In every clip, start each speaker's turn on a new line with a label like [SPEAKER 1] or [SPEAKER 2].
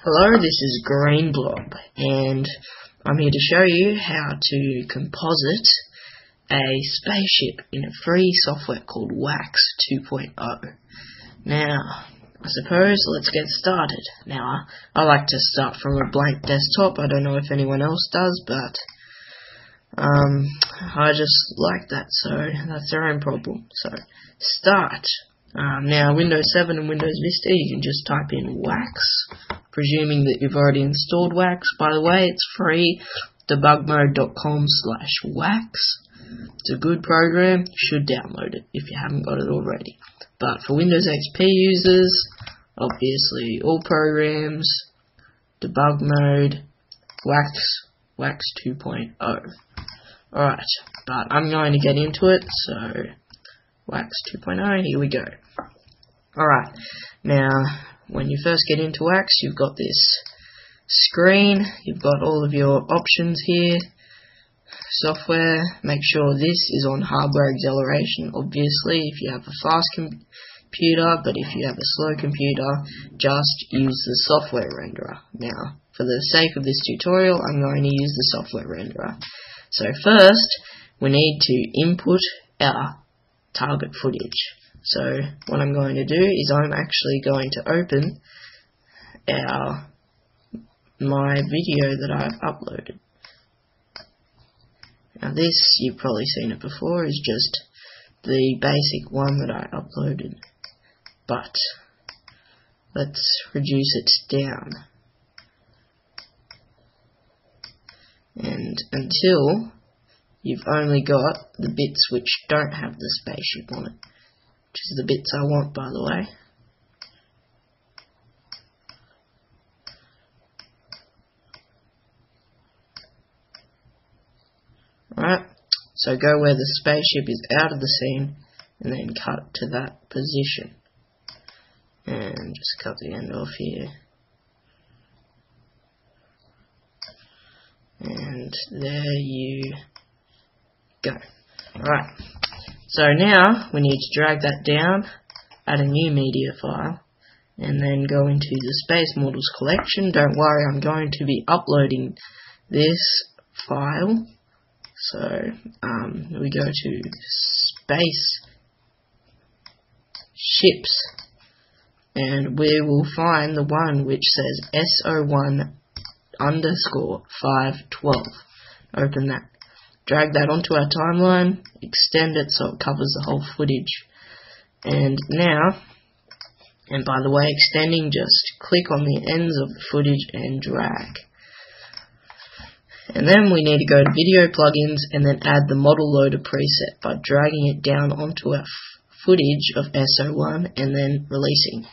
[SPEAKER 1] Hello, this is Green Blob, and I'm here to show you how to composite a spaceship in a free software called Wax 2.0. Now, I suppose let's get started. Now, I like to start from a blank desktop. I don't know if anyone else does, but I just like that, so that's their own problem. So, start. Now, Windows 7 and Windows Vista, you can just type in Wax, presuming that you've already installed Wax. By the way, it's free, debugmode.com/wax. It's a good program, you should download it if you haven't got it already. But for Windows XP users, obviously all programs, debug mode, Wax 2.0. Alright, but I'm going to get into it, so Wax 2.0, here we go. Alright, now when you first get into Wax, you've got this screen, you've got all of your options here, software, make sure this is on hardware acceleration, obviously, if you have a fast computer, but if you have a slow computer, just use the software renderer. Now, for the sake of this tutorial, I'm going to use the software renderer. So first, we need to input our target footage. So what I'm going to do is I'm actually going to open my video that I've uploaded. Now this, you've probably seen it before, is just the basic one that I uploaded. But let's reduce it down. And until you've only got the bits which don't have the spaceship on it, which is the bits I want, by the way. Alright, so go where the spaceship is out of the scene, and then cut to that position. And just cut the end off here. And there you go. Alright, so now we need to drag that down, add a new media file, and then go into the Space Models collection. Don't worry, I'm going to be uploading this file. So we go to Spaceships, and we will find the one which says SO1_512. Open that. Drag that onto our timeline, extend it so it covers the whole footage. And now, and by the way, extending, just click on the ends of the footage and drag. And then we need to go to Video Plugins and then add the Model Loader preset by dragging it down onto our footage of SO1 and then releasing.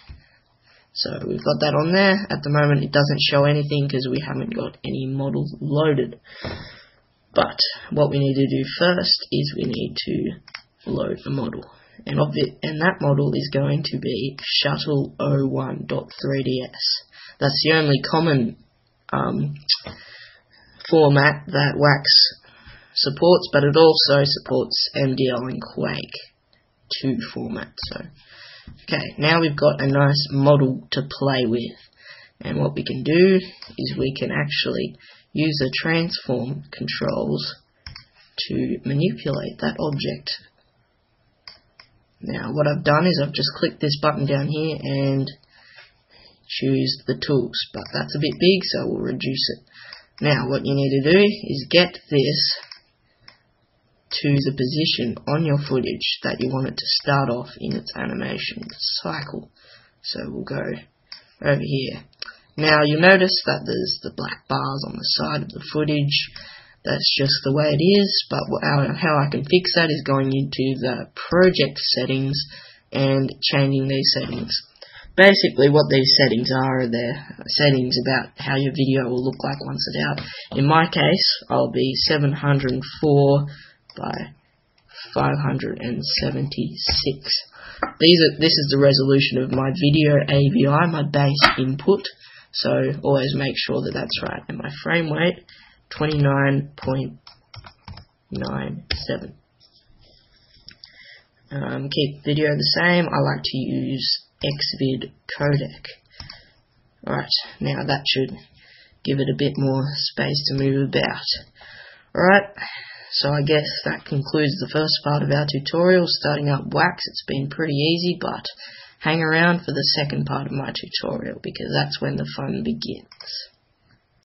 [SPEAKER 1] So we've got that on there. At the moment it doesn't show anything because we haven't got any models loaded. But what we need to do first is we need to load the model. And that model is going to be Shuttle 01.3ds. That's the only common format that Wax supports, but it also supports MDL and Quake 2 format. So, okay, now we've got a nice model to play with, and what we can do is we can actually use the transform controls to manipulate that object. Now what I've done is I've just clicked this button down here and choose the tools, but that's a bit big, so we'll reduce it. Now what you need to do is get this to the position on your footage that you want it to start off in its animation cycle. So we'll go over here. Now you'll notice that there's the black bars on the side of the footage. That's just the way it is, but how I can fix that is going into the project settings and changing these settings. Basically what these settings are they're settings about how your video will look like once it's out. In my case, I'll be 704 by 576. This is the resolution of my video AVI, my base input. So always make sure that that's right. And my frame rate, 29.97. Keep video the same. I like to use Xvid codec. Alright, now that should give it a bit more space to move about. Alright, so I guess that concludes the first part of our tutorial, starting up wax. It's been pretty easy, but hang around for the second part of my tutorial, because that's when the fun begins.